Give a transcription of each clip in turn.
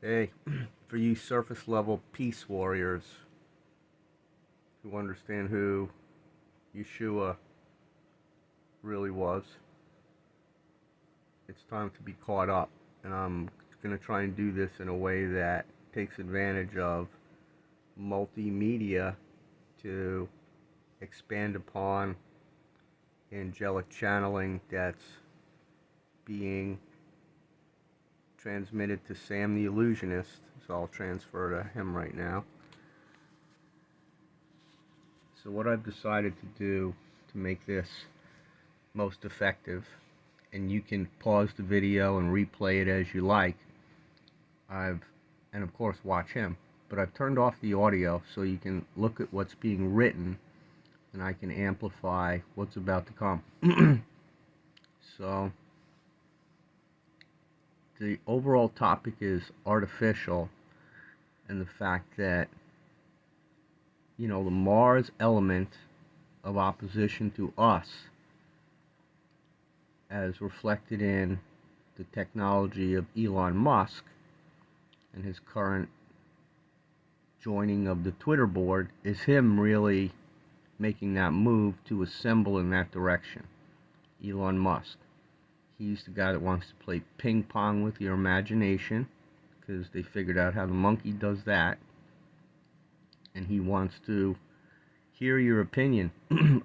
Hey, for you surface level peace warriors who understand who Yeshua really was, it's time to be caught up. And I'm going to try and do this in a way that takes advantage of multimedia to expand upon angelic channeling that's being transmitted to Sam the Illusionist. So I'll transfer to him right now. So what I've decided to do to make this most effective, and you can pause the video and replay it as you like, and of course watch him, but I've turned off the audio so you can look at what's being written and I can amplify what's about to come. So the overall topic is artificial, and the fact that, the Mars element of opposition to us, as reflected in the technology of Elon Musk and his current joining of the Twitter board, is him really making that move to assemble in that direction. Elon Musk. He's the guy that wants to play ping pong with your imagination, because they figured out how the monkey does that. And he wants to hear your opinion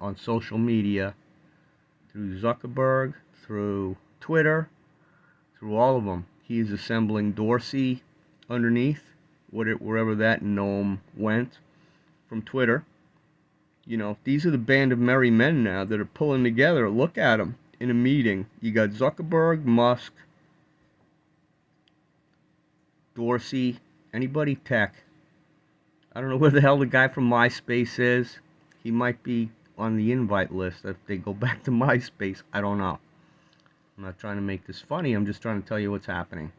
on social media, through Zuckerberg, through Twitter, through all of them. He is assembling Dorsey underneath, wherever that gnome went, from Twitter. These are the band of merry men now that are pulling together. Look at them in a meeting. You got Zuckerberg, Musk, Dorsey, anybody tech. I don't know where the hell the guy from MySpace is. He might be on the invite list if they go back to MySpace. I don't know. I'm not trying to make this funny. I'm just trying to tell you what's happening.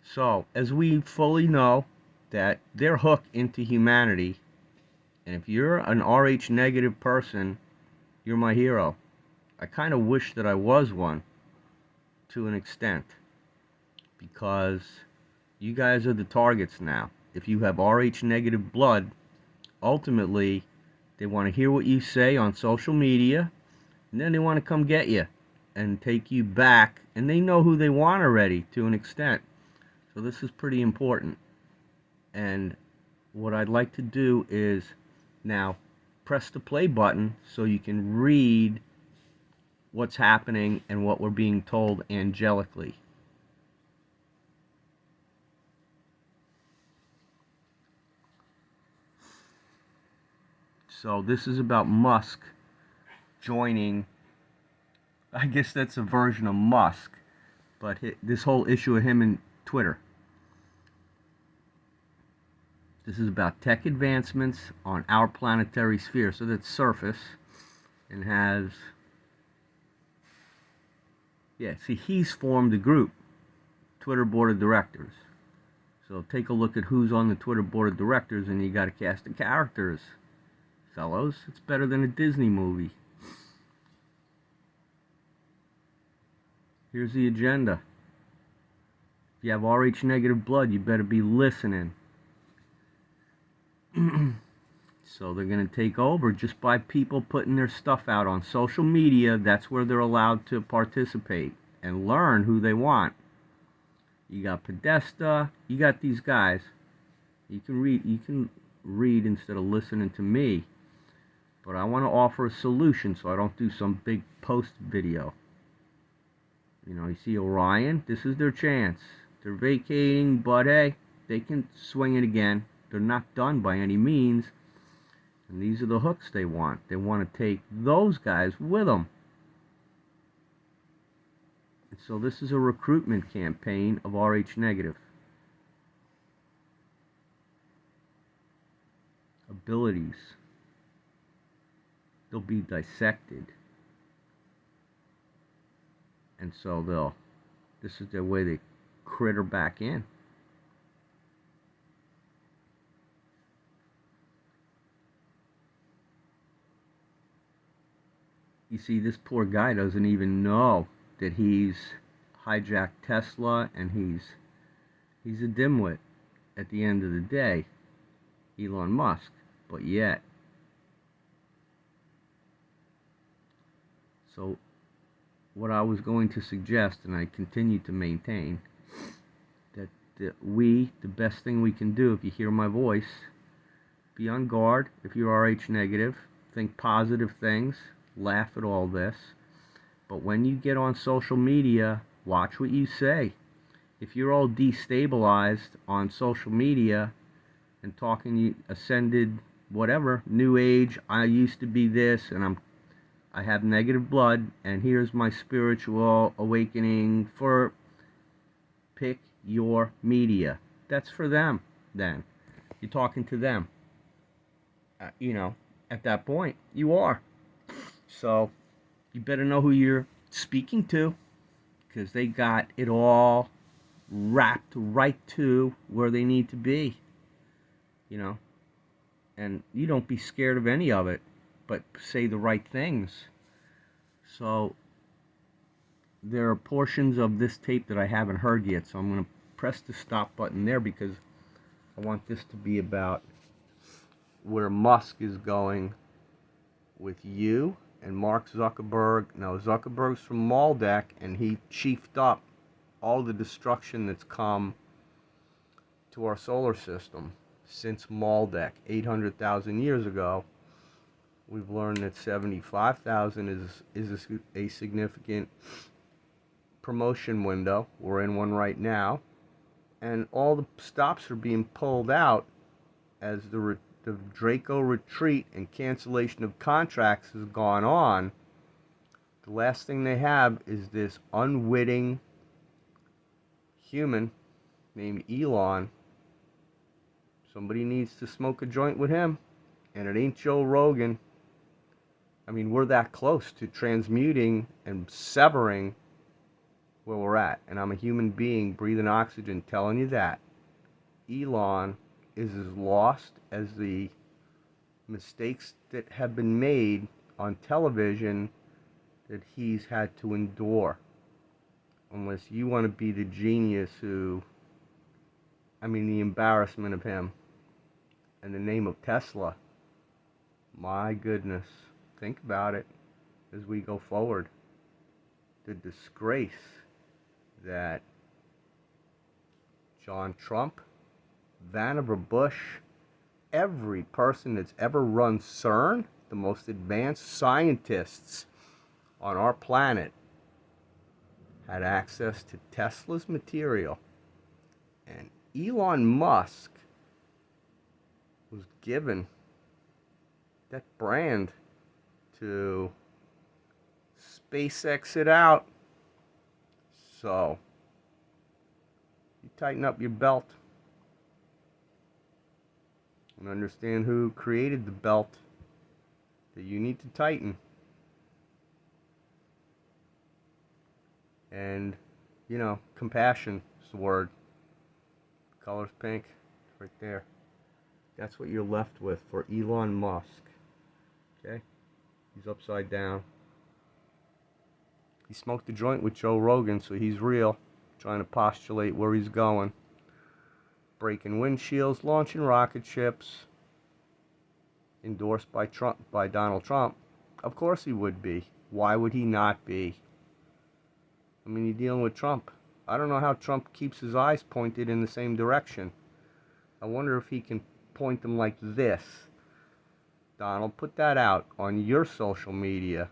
So, as we fully know, that they're hooked into humanity. And if you're an RH negative person, you're my hero. I kind of wish that I was one, to an extent, because you guys are the targets now. If you have RH negative blood, ultimately, they want to hear what you say on social media, and then they want to come get you and take you back, and they know who they want already, to an extent. So this is pretty important. And what I'd like to do is now press the play button so you can read what's happening and what we're being told angelically. So this is about Musk joining. I guess that's a version of Musk, but this whole issue of him and Twitter. This is about tech advancements on our planetary sphere. So that's surface, and has, see, he's formed a group, Twitter board of directors. So take a look at who's on the Twitter board of directors, and you got to cast the characters, fellows. It's better than a Disney movie. Here's the agenda. If you have RH negative blood, you better be listening. So they're going to take over just by people putting their stuff out on social media. That's where they're allowed to participate and learn who they want. You got Podesta, you got these guys. You can read instead of listening to me. But I want to offer a solution, so I don't do some big post video. You see Orion, this is their chance. They're vacating, but hey, they can swing it again. They're not done by any means. And these are the hooks they want. They want to take those guys with them. And so this is a recruitment campaign of RH negative. Abilities. They'll be dissected. And so this is their way they critter back in. You see, this poor guy doesn't even know that he's hijacked Tesla, and He's a dimwit at the end of the day, Elon Musk. But yet, so what I was going to suggest, and I continue to maintain, that the best thing we can do, if you hear my voice, be on guard. If you're RH negative, think positive things, laugh at all this. But when you get on social media, watch what you say. If you're all destabilized on social media and talking you ascended whatever, new age, I used to be this and I have negative blood and here's my spiritual awakening, for pick your media. That's for them then. You're talking to them. At that point, you are. So you better know who you're speaking to, because they got it all wrapped right to where they need to be. And you don't be scared of any of it, but say the right things. So there are portions of this tape that I haven't heard yet, so I'm going to press the stop button there, because I want this to be about where Musk is going with you and Mark Zuckerberg. Now, Zuckerberg's from Maldeck, and he chiefed up all the destruction that's come to our solar system since Maldeck 800,000 years ago. We've learned that 75,000 is a significant promotion window. We're in one right now, and all the stops are being pulled out as the Draco retreat and cancellation of contracts has gone on. The last thing they have is this unwitting human named Elon. Somebody needs to smoke a joint with him, and it ain't Joe Rogan. I mean, we're that close to transmuting and severing where we're at, and I'm a human being breathing oxygen telling you that. Elon is as lost as the mistakes that have been made on television that he's had to endure. Unless you want to be the genius the embarrassment of him. And the name of Tesla. My goodness. Think about it as we go forward. The disgrace that John Trump, Vannevar Bush, every person that's ever run CERN, the most advanced scientists on our planet, had access to Tesla's material. And Elon Musk was given that brand to SpaceX it out. So you tighten up your belt and understand who created the belt that you need to tighten. And, compassion is the word. The color's pink, right there. That's what you're left with for Elon Musk. Okay? He's upside down. He smoked a joint with Joe Rogan, so he's real. Trying to postulate where he's going. Breaking windshields, launching rocket ships. Endorsed by Donald Trump. Of course he would be. Why would he not be? You're dealing with Trump. I don't know how Trump keeps his eyes pointed in the same direction. I wonder if he can point them like this. Donald, put that out on your social media.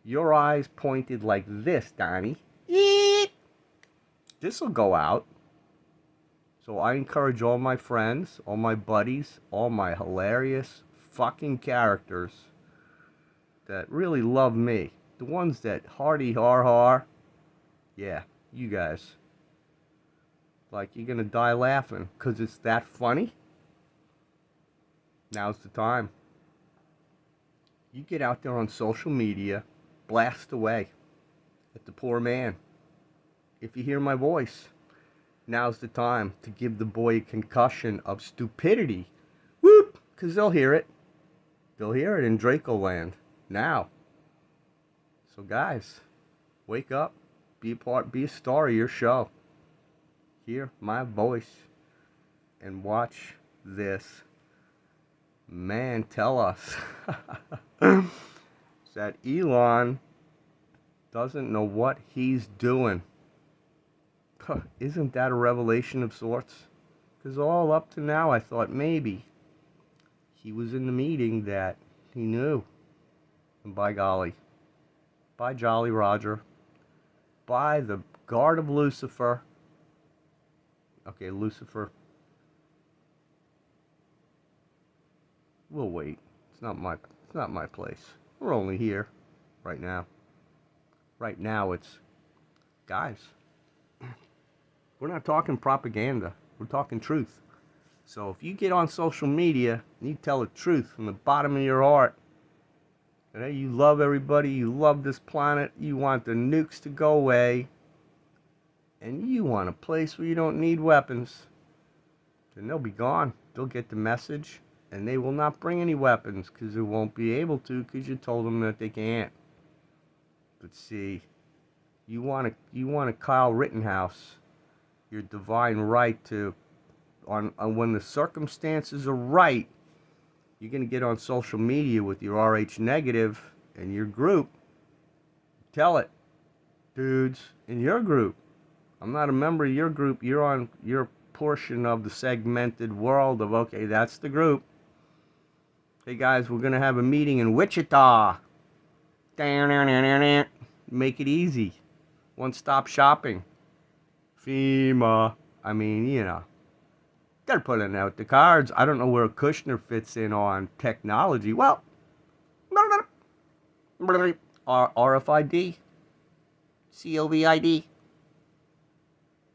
Your eyes pointed like this, Donnie. This will go out. So I encourage all my friends, all my buddies, all my hilarious fucking characters that really love me. The ones that hardy har. Yeah, you guys. Like, you're gonna die laughing because it's that funny. Now's the time. You get out there on social media, blast away at the poor man. If you hear my voice, now's the time to give the boy a concussion of stupidity. Whoop! Because they'll hear it. They'll hear it in Draco land now. So guys, wake up. Be a star of your show. hear my voice and watch this man tell us that Elon doesn't know what he's doing. Isn't that a revelation of sorts? Because all up to now I thought maybe he was in the meeting that he knew. And by golly, by Jolly Roger, by the guard of Lucifer. Okay, Lucifer. We'll wait. It's not my place. We're only here right now. Right now it's, guys, we're not talking propaganda. We're talking truth. So if you get on social media and you tell the truth from the bottom of your heart, that you love everybody, you love this planet, you want the nukes to go away, and you want a place where you don't need weapons, then they'll be gone. They'll get the message, and they will not bring any weapons because they won't be able to because you told them that they can't. But see, you want a Kyle Rittenhouse, your divine right to, on when the circumstances are right, you're going to get on social media with your RH negative and your group. Tell it, dudes, in your group. I'm not a member of your group. You're on your portion of the segmented world of, okay, that's the group. Hey guys, we're going to have a meeting in Wichita. Make it easy. One-stop shopping. FEMA. I mean, you know. They're putting out the cards. I don't know where Kushner fits in on technology. Well, RFID, COVID.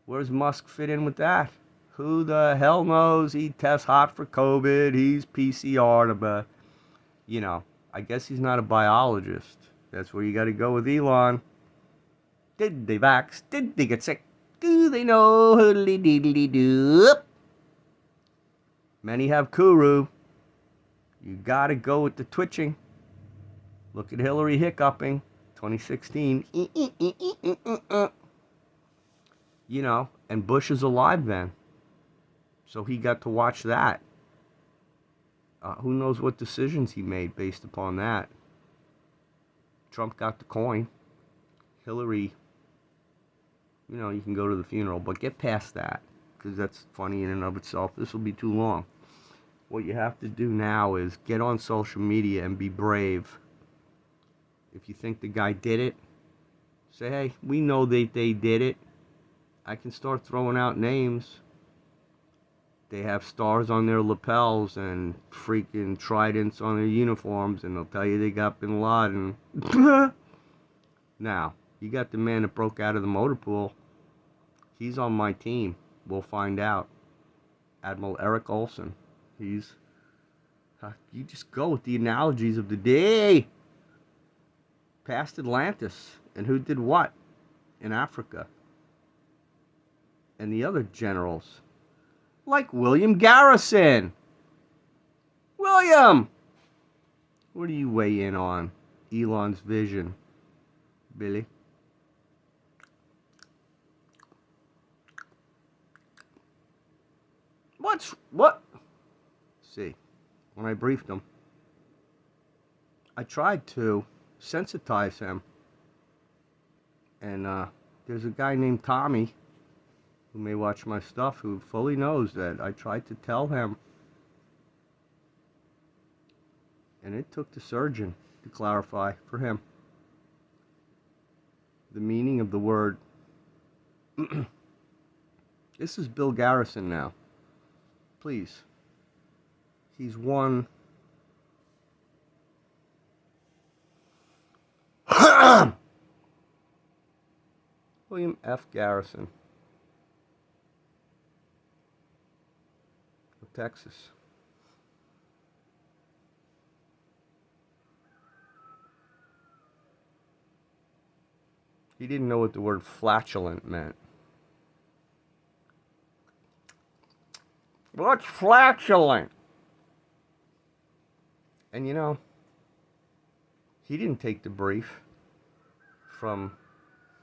Where's Musk fit in with that? Who the hell knows? He tests hot for COVID. He's PCR, but, you know, I guess he's not a biologist. That's where you got to go with Elon. Did they vax? Did they get sick? Do they know? Hoodly deedly doo. Many have Kuru. You gotta go with the twitching. Look at Hillary hiccuping. 2016. You know, and Bush is alive then. So he got to watch that. Who knows what decisions he made based upon that. Trump got the coin. Hillary, you know, you can go to the funeral, but get past that. Because that's funny in and of itself. This will be too long. What you have to do now is get on social media and be brave. If you think the guy did it, say, hey, we know that they did it. I can start throwing out names. They have stars on their lapels and freaking tridents on their uniforms, and they'll tell you they got Bin Laden. Now, you got the man that broke out of the motor pool. He's on my team. We'll find out. Admiral Eric Olson. He's... you just go with the analogies of the day. Past Atlantis. And who did what in Africa. And the other generals. Like William Garrison. William! What do you weigh in on Elon's vision, Billy? What? See, when I briefed him, I tried to sensitize him. And there's a guy named Tommy who may watch my stuff who fully knows that I tried to tell him. And it took the surgeon to clarify for him the meaning of the word. This is Bill Garrison now. Please. He's one. William F. Garrison of Texas. He didn't know what the word flatulent meant. What's flatulent? And you know, he didn't take the brief from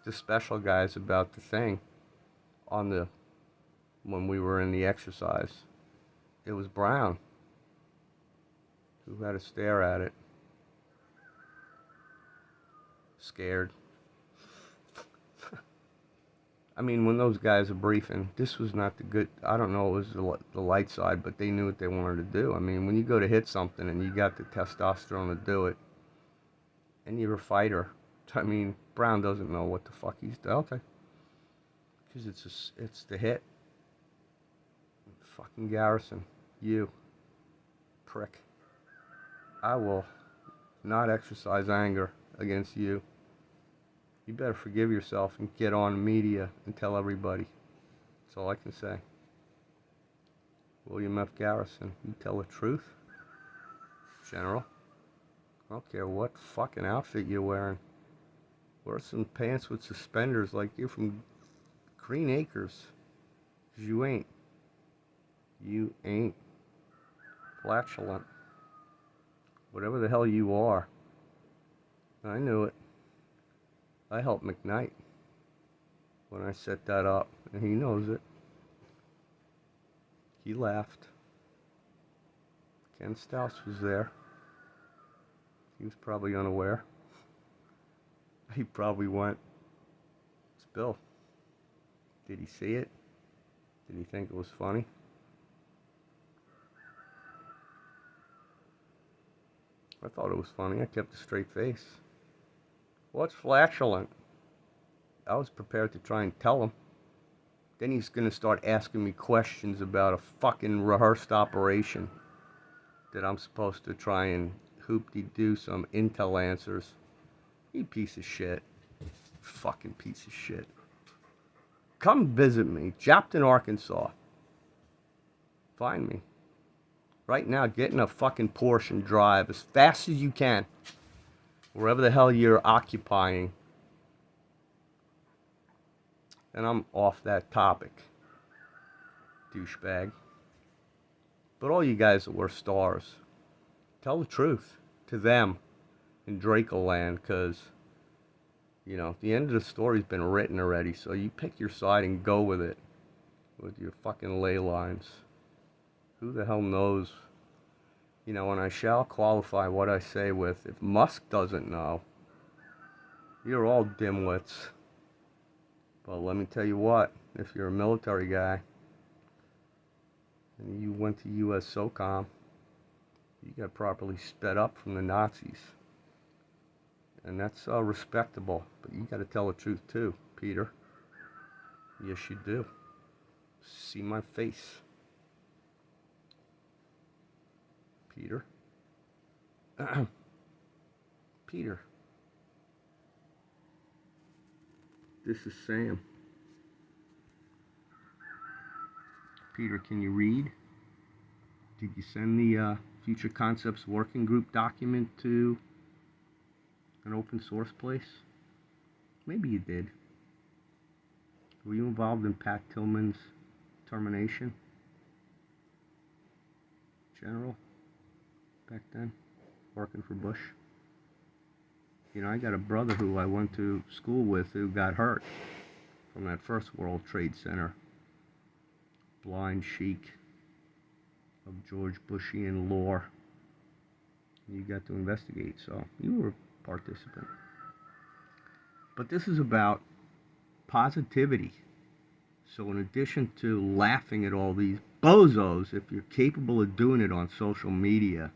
the special guys about the thing on the when we were in the exercise. It was brown. Who had to stare at it? Scared. I mean, when those guys are briefing, this was not the good, I don't know, it was the light side, but they knew what they wanted to do. I mean, when you go to hit something and you got the testosterone to do it, and you're a fighter, I mean, Brown doesn't know what the fuck he's doing. Okay. Because it's the hit. Fucking Garrison. You. Prick. I will not exercise anger against you. You better forgive yourself and get on the media and tell everybody. That's all I can say. William F. Garrison, you tell the truth, General. I don't care what fucking outfit you're wearing. Wear some pants with suspenders like you're from Green Acres. 'Cause you ain't. You ain't. Flatulent. Whatever the hell you are. I knew it. I helped McKnight when I set that up, and he knows it. He laughed. Ken Stouse was there. He was probably unaware. He probably went, "It's Bill." Did he see it? Did he think it was funny? I thought it was funny. I kept a straight face. What's flatulent? I was prepared to try and tell him. Then he's going to start asking me questions about a fucking rehearsed operation that I'm supposed to try and hoop-de-doo some intel answers. You piece of shit. Fucking piece of shit. Come visit me, Japton, Arkansas. Find me. Right now, get in a fucking Porsche and drive as fast as you can. Wherever the hell you're occupying. And I'm off that topic. Douchebag. But all you guys that were stars, tell the truth to them in Draco land, because, you know, the end of the story's been written already, so you pick your side and go with it. With your fucking ley lines. Who the hell knows? You know, and I shall qualify what I say with, if Musk doesn't know, you're all dimwits. But let me tell you what, if you're a military guy, and you went to US SOCOM, you got properly sped up from the Nazis. And that's respectable, but you got to tell the truth too, Peter. Yes, you do. See my face. Peter. Peter. This is Sam. Peter, can you read? Did you send the Future Concepts Working Group document to an open source place? Maybe you did. Were you involved in Pat Tillman's termination? General? Back then? Working for Bush? You know, I got a brother who I went to school with who got hurt from that first World Trade Center. Blind sheik of George Bushian lore. You got to investigate, so you were a participant. But this is about positivity. So in addition to laughing at all these bozos, if you're capable of doing it on social media,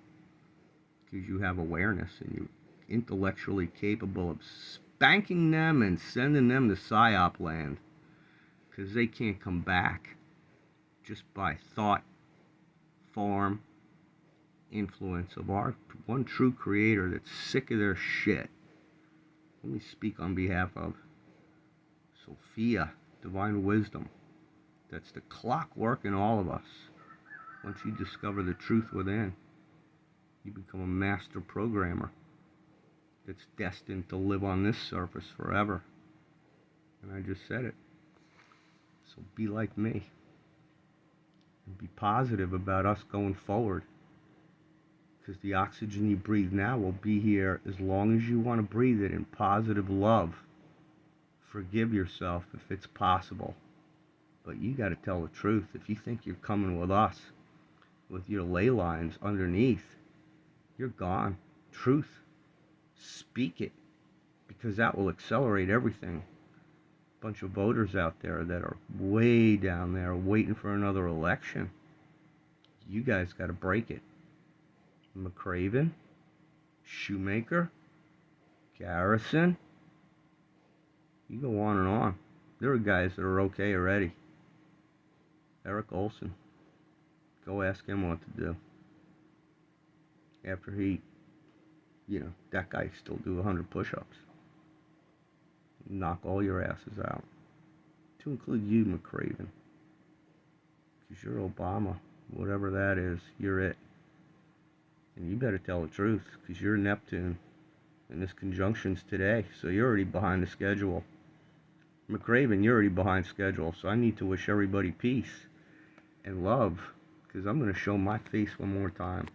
because you have awareness and you're intellectually capable of spanking them and sending them to PSYOP land, because they can't come back just by thought, form, influence of our one true creator that's sick of their shit. Let me speak on behalf of Sophia, divine wisdom. That's the clockwork in all of us. Once you discover the truth within, you become a master programmer that's destined to live on this surface forever. And I just said it. So be like me. And be positive about us going forward. Because the oxygen you breathe now will be here as long as you want to breathe it in positive love. Forgive yourself if it's possible. But you got to tell the truth. If you think you're coming with us, with your ley lines underneath, you're gone. Truth. Speak it. Because that will accelerate everything. Bunch of voters out there that are way down there waiting for another election. You guys got to break it. McCraven, Shoemaker, Garrison. You go on and on. There are guys that are okay already. Eric Olson. Go ask him what to do. After he, that guy still do 100 push-ups. Knock all your asses out. To include you, McCraven. Because you're Obama. Whatever that is, you're it. And you better tell the truth, because you're Neptune. And this conjunction's today, so you're already behind the schedule. McCraven, you're already behind schedule, so I need to wish everybody peace and love, because I'm going to show my face one more time.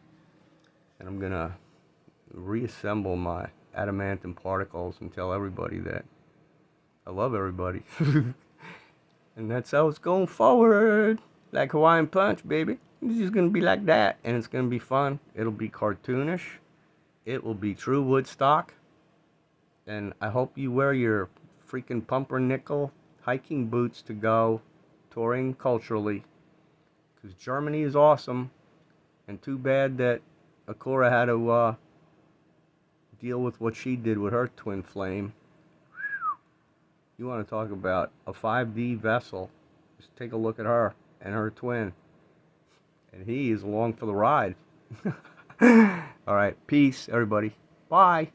And I'm going to reassemble my adamantium particles and tell everybody that I love everybody. And that's how it's going forward. Like Hawaiian Punch, baby. It's just going to be like that. And it's going to be fun. It'll be cartoonish. It will be true Woodstock. And I hope you wear your freaking pumpernickel hiking boots to go touring culturally. Because Germany is awesome. And too bad that Akura had to deal with what she did with her twin flame. You want to talk about a 5D vessel, just take a look at her and her twin. And he is along for the ride. All right, peace, everybody. Bye.